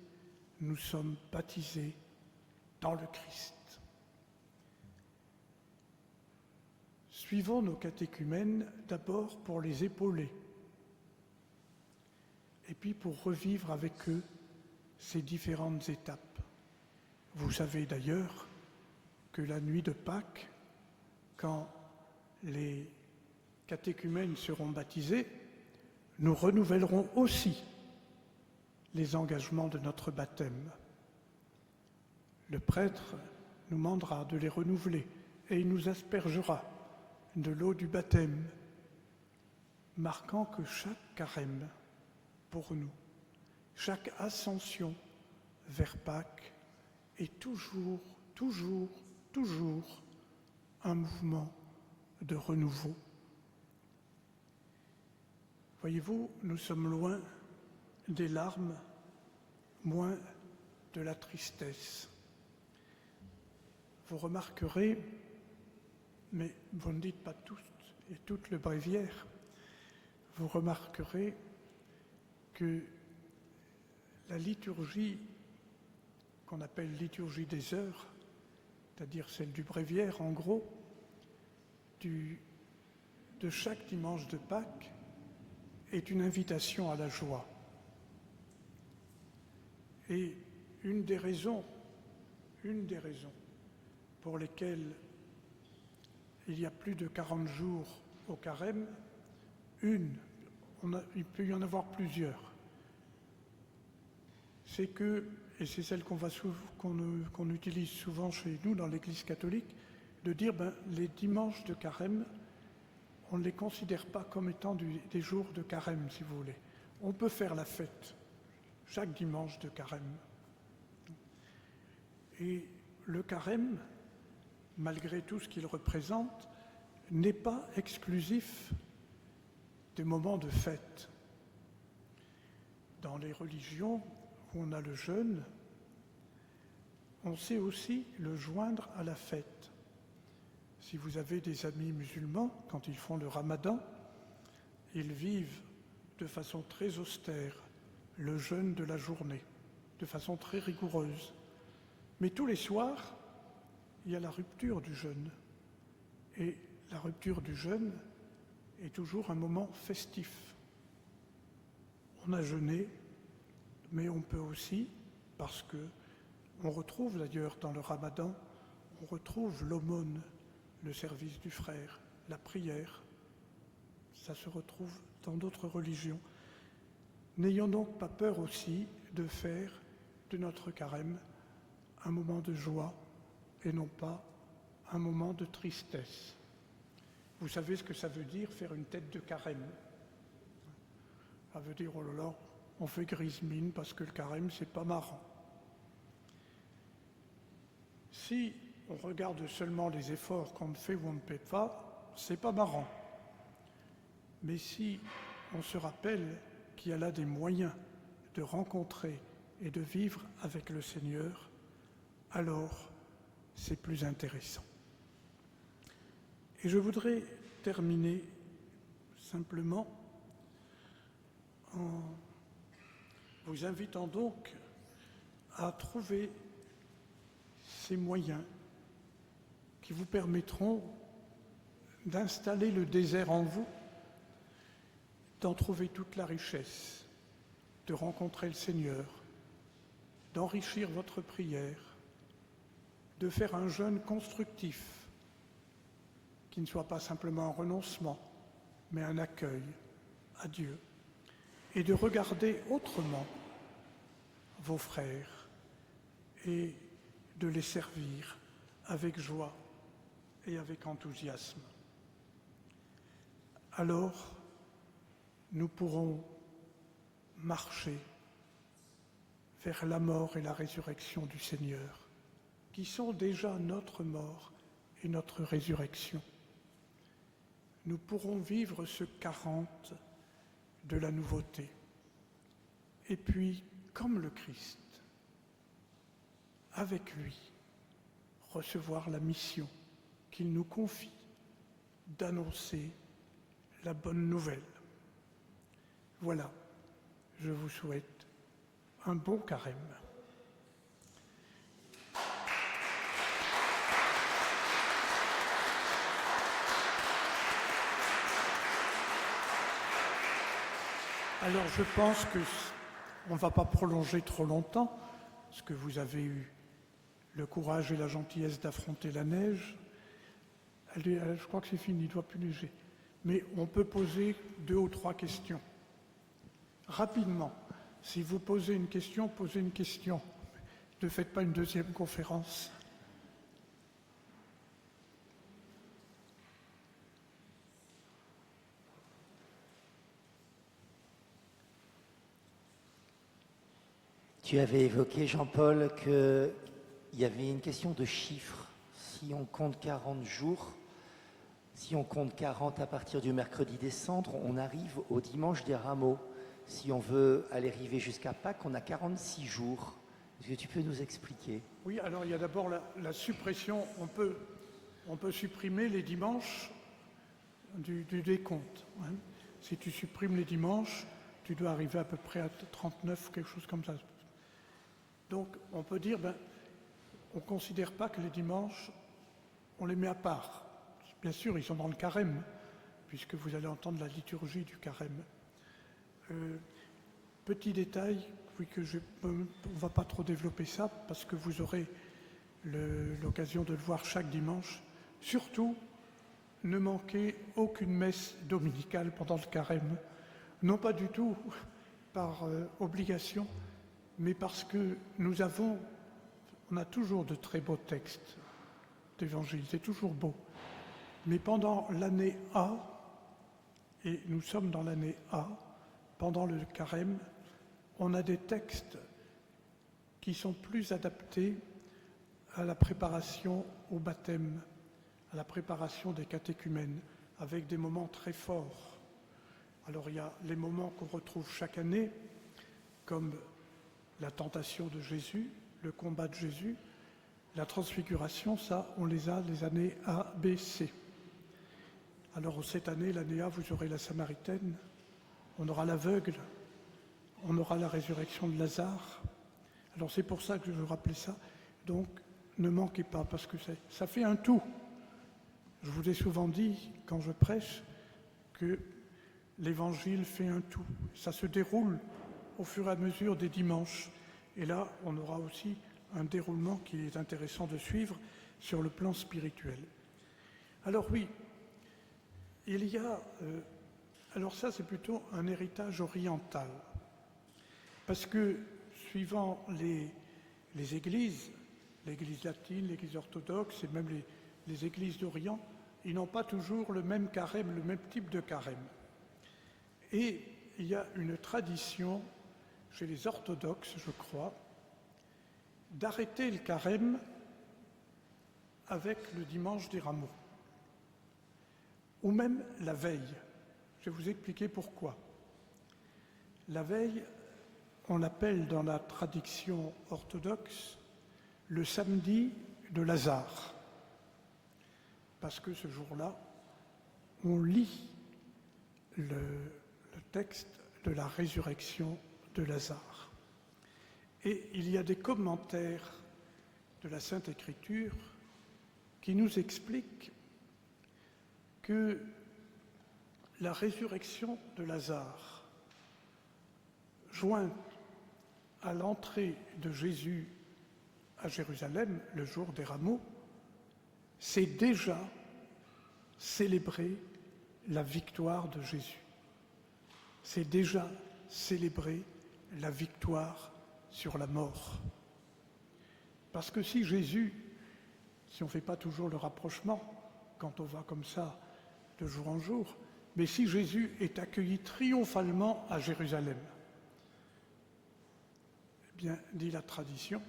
dans le Christ. Suivons nos catéchumènes d'abord pour les épauler, et puis pour revivre avec eux ces différentes étapes. Vous savez d'ailleurs que la nuit de Pâques, quand les catéchumènes seront baptisés, nous renouvellerons aussi les engagements de notre baptême. Le prêtre nous demandera de les renouveler et il nous aspergera de l'eau du baptême, marquant que chaque carême, pour nous, chaque ascension vers Pâques est toujours un mouvement de renouveau. Voyez-vous, nous sommes loin des larmes, moins de la tristesse. Vous remarquerez, mais vous ne dites pas tous et toutes le bréviaire, vous remarquerez que la liturgie qu'on appelle liturgie des heures, c'est-à-dire celle du bréviaire en gros, de chaque dimanche de Pâques, est une invitation à la joie. Et une des raisons pour lesquelles il y a plus de 40 jours au carême, il peut y en avoir plusieurs. C'est que, et c'est celle qu'on utilise souvent chez nous dans l'Église catholique, de dire les dimanches de carême, on ne les considère pas comme étant des jours de carême, si vous voulez. On peut faire la fête chaque dimanche de carême. Et le carême, malgré tout ce qu'il représente, n'est pas exclusif des moments de fête. Dans les religions où on a le jeûne, on sait aussi le joindre à la fête. Si vous avez des amis musulmans, quand ils font le ramadan, ils vivent de façon très austère le jeûne de la journée, de façon très rigoureuse. Mais tous les soirs, il y a la rupture du jeûne. Et la rupture du jeûne est toujours un moment festif. On a jeûné, mais on peut aussi, parce que on retrouve d'ailleurs dans le ramadan, on retrouve l'aumône, le service du frère, la prière. Ça se retrouve dans d'autres religions. N'ayons donc pas peur aussi de faire de notre carême un moment de joie et non pas un moment de tristesse. Vous savez ce que ça veut dire, faire une tête de carême? Ça veut dire, oh là là, on fait grise mine parce que le carême, c'est pas marrant. Si on regarde seulement les efforts qu'on fait ou on ne fait pas, c'est pas marrant. Mais si on se rappelle qu'il y a là des moyens de rencontrer et de vivre avec le Seigneur, alors c'est plus intéressant. Et je voudrais terminer simplement en vous invitant donc à trouver ces moyens qui vous permettront d'installer le désert en vous, d'en trouver toute la richesse, de rencontrer le Seigneur, d'enrichir votre prière, de faire un jeûne constructif, qui ne soit pas simplement un renoncement, mais un accueil à Dieu, et de regarder autrement vos frères et de les servir avec joie et avec enthousiasme. Alors, nous pourrons marcher vers la mort et la résurrection du Seigneur, qui sont déjà notre mort et notre résurrection. Nous pourrons vivre ce 40 de la nouveauté. Et puis, comme le Christ, avec lui, recevoir la mission qu'il nous confie d'annoncer la bonne nouvelle. Voilà, je vous souhaite un bon carême. Alors je pense qu'on ne va pas prolonger trop longtemps, parce que vous avez eu le courage et la gentillesse d'affronter la neige. Je crois que c'est fini, il ne doit plus neiger. Mais on peut poser 2 ou 3 questions. Rapidement, si vous posez une question, posez une question. Ne faites pas une deuxième conférence. Tu avais évoqué, Jean-Paul, qu'il y avait une question de chiffres. Si on compte 40 jours, si on compte 40 à partir du mercredi des Cendres, on arrive au dimanche des Rameaux. Si on veut aller arriver jusqu'à Pâques, on a 46 jours. Est-ce que tu peux nous expliquer? Oui, alors il y a d'abord la suppression. On peut supprimer les dimanches du décompte. Hein. Si tu supprimes les dimanches, tu dois arriver à peu près à 39, quelque chose comme ça. Donc on peut dire, on ne considère pas que les dimanches, on les met à part. Bien sûr, ils sont dans le carême, puisque vous allez entendre la liturgie du carême. Petit détail, oui, on ne va pas trop développer ça, parce que vous aurez l'occasion de le voir chaque dimanche. Surtout, ne manquez aucune messe dominicale pendant le carême. Non pas du tout par obligation, mais parce que on a toujours de très beaux textes d'évangile, c'est toujours beau. Mais pendant l'année A, et nous sommes dans l'année A, pendant le carême, on a des textes qui sont plus adaptés à la préparation au baptême, à la préparation des catéchumènes, avec des moments très forts. Alors il y a les moments qu'on retrouve chaque année, comme la tentation de Jésus, le combat de Jésus, la transfiguration, ça, on les a les années A, B, C. Alors cette année, l'année A, vous aurez la Samaritaine, on aura l'aveugle, on aura la résurrection de Lazare. Alors c'est pour ça que je veux rappeler ça. Donc ne manquez pas, parce que ça fait un tout. Je vous ai souvent dit, quand je prêche, que l'Évangile fait un tout. Ça se déroule au fur et à mesure des dimanches. Et là, on aura aussi un déroulement qui est intéressant de suivre sur le plan spirituel. Alors oui, il y a... alors ça, c'est plutôt un héritage oriental. Parce que, suivant les églises, l'église latine, l'église orthodoxe et même les églises d'Orient, ils n'ont pas toujours le même carême, le même type de carême. Et il y a une tradition chez les orthodoxes, je crois, d'arrêter le carême avec le dimanche des Rameaux, ou même la veille. Je vais vous expliquer pourquoi. La veille, on l'appelle dans la tradition orthodoxe le samedi de Lazare, parce que ce jour-là, on lit le texte de la résurrection de Lazare. Et il y a des commentaires de la Sainte Écriture qui nous expliquent que la résurrection de Lazare, jointe à l'entrée de Jésus à Jérusalem le jour des Rameaux, c'est déjà célébrer la victoire de Jésus. C'est déjà célébrer la victoire sur la mort. Parce que si Jésus, si on ne fait pas toujours le rapprochement, quand on va comme ça de jour en jour, mais si Jésus est accueilli triomphalement à Jérusalem, eh bien, dit la tradition,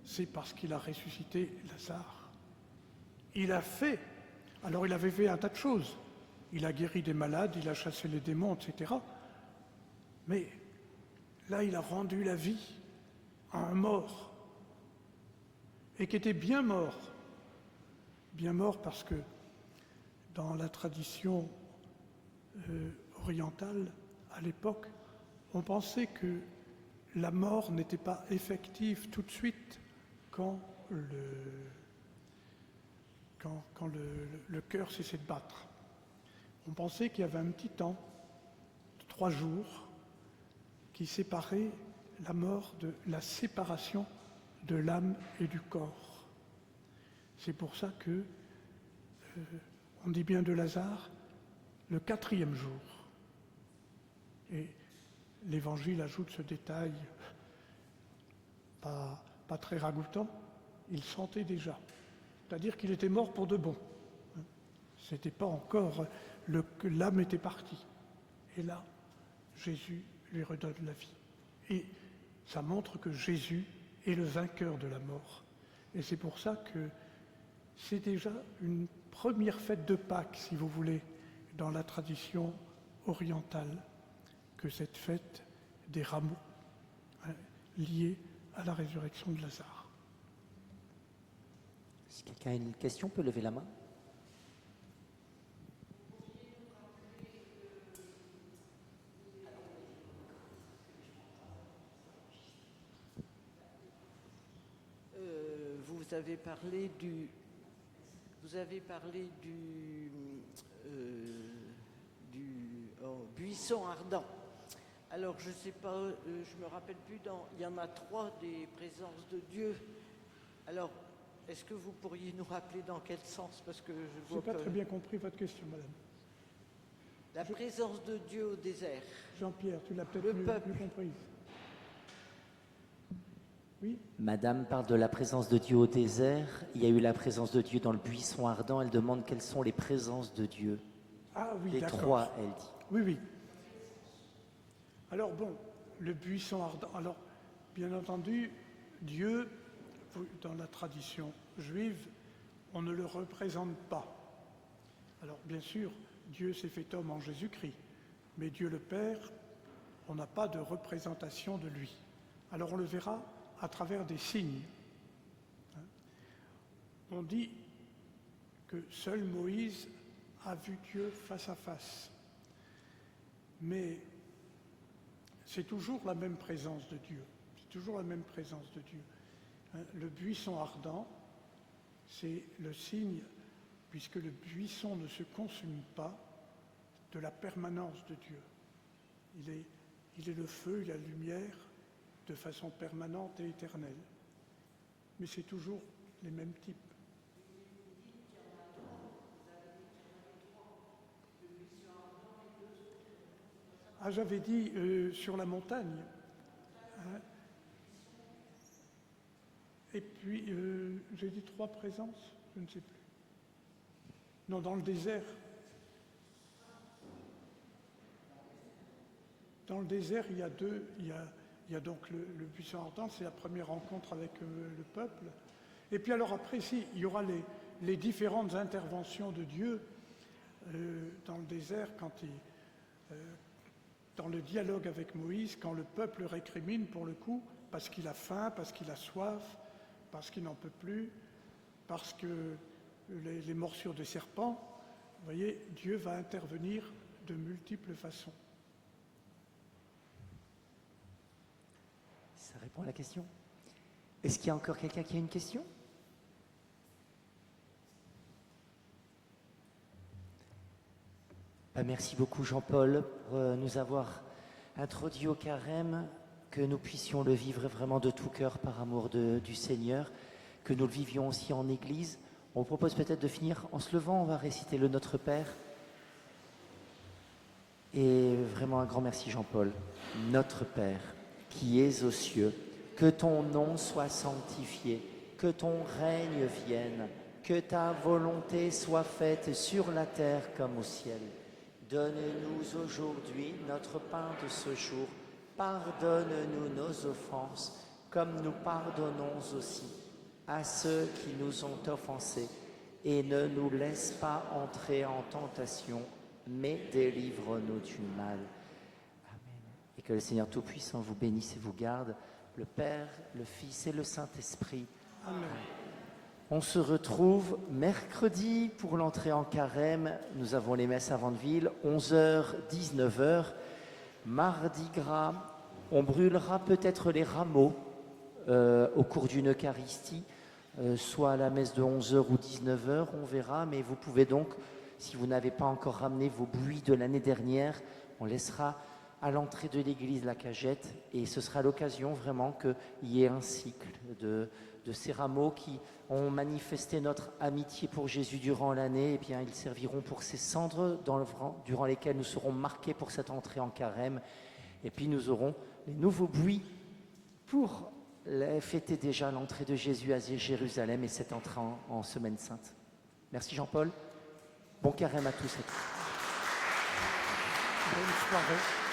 c'est parce qu'il a ressuscité Lazare. Il a fait, alors il avait fait un tas de choses. Il a guéri des malades, il a chassé les démons, etc. Mais là, il a rendu la vie à un mort, et qui était bien mort. Bien mort parce que dans la tradition orientale, à l'époque, on pensait que la mort n'était pas effective tout de suite quand le cœur cessait de battre. On pensait qu'il y avait un petit temps, de 3 jours, qui séparait la mort de la séparation de l'âme et du corps. C'est pour ça que on dit bien de Lazare le 4e jour. Et l'Évangile ajoute ce détail pas très ragoûtant, il sentait déjà. C'est-à-dire qu'il était mort pour de bon. C'était pas encore que l'âme était partie. Et là, Jésus lui redonne la vie. Et ça montre que Jésus est le vainqueur de la mort. Et c'est pour ça que c'est déjà une première fête de Pâques, si vous voulez, dans la tradition orientale, que cette fête des rameaux, liée à la résurrection de Lazare. Si quelqu'un a une question, peut lever la main. Vous avez parlé du buisson ardent. Alors, je ne sais pas, je me rappelle plus, il y en a 3 des présences de Dieu. Alors, est-ce que vous pourriez nous rappeler dans quel sens? Parce que je n'ai pas très bien compris votre question, madame. La présence de Dieu au désert. Jean-Pierre, tu l'as peut-être mieux comprise. Oui. Madame parle de la présence de Dieu au désert. Il y a eu la présence de Dieu dans le buisson ardent. Elle demande quelles sont les présences de Dieu. Ah oui, les d'accord. 3, elle dit. Oui, oui. Alors bon, le buisson ardent. Alors, bien entendu, Dieu, dans la tradition juive, on ne le représente pas. Alors, bien sûr, Dieu s'est fait homme en Jésus-Christ, mais Dieu le Père, on n'a pas de représentation de lui. Alors, on le verra à travers des signes. On dit que seul Moïse a vu Dieu face à face. Mais c'est toujours la même présence de Dieu. C'est toujours la même présence de Dieu. Le buisson ardent, c'est le signe, puisque le buisson ne se consume pas, de la permanence de Dieu. Il est le feu et la lumière de façon permanente et éternelle. Mais c'est toujours les mêmes types. Ah, j'avais dit sur la montagne. Hein. Et puis, j'ai dit 3 présences, je ne sais plus. Non, dans le désert. Dans le désert, il y a 2. Il y a donc le buisson ardent, c'est la première rencontre avec le peuple. Et puis alors après, il y aura les différentes interventions de Dieu dans le désert, dans le dialogue avec Moïse, quand le peuple récrimine pour le coup, parce qu'il a faim, parce qu'il a soif, parce qu'il n'en peut plus, parce que les morsures de serpents, vous voyez, Dieu va intervenir de multiples façons. Ça répond à la question. Est-ce qu'il y a encore quelqu'un qui a une question? Merci beaucoup Jean-Paul pour nous avoir introduit au carême, que nous puissions le vivre vraiment de tout cœur par amour du Seigneur, que nous le vivions aussi en Église. On vous propose peut-être de finir en se levant, on va réciter le Notre Père. Et vraiment un grand merci Jean-Paul. Notre Père, qui es aux cieux, que ton nom soit sanctifié, que ton règne vienne, que ta volonté soit faite sur la terre comme au ciel. Donne-nous aujourd'hui notre pain de ce jour. Pardonne-nous nos offenses, comme nous pardonnons aussi à ceux qui nous ont offensés. Et ne nous laisse pas entrer en tentation, mais délivre-nous du mal. Amen. Et que le Seigneur Tout-Puissant vous bénisse et vous garde, le Père, le Fils et le Saint-Esprit. Amen. On se retrouve mercredi pour l'entrée en carême. Nous avons les messes avant de ville, 11h, 19h. Mardi gras, on brûlera peut-être les rameaux au cours d'une Eucharistie, soit à la messe de 11h ou 19h, on verra. Mais vous pouvez donc, si vous n'avez pas encore ramené vos bouillies de l'année dernière, on laissera à l'entrée de l'église la cagette, et ce sera l'occasion vraiment qu'il y ait un cycle de ces rameaux qui ont manifesté notre amitié pour Jésus durant l'année. Et bien, ils serviront pour ces cendres durant lesquelles nous serons marqués pour cette entrée en carême. Et puis nous aurons les nouveaux bouillies pour fêter déjà l'entrée de Jésus à Jérusalem et cette entrée en Semaine Sainte. Merci Jean-Paul. Bon carême à tous et toutes. Bonne soirée.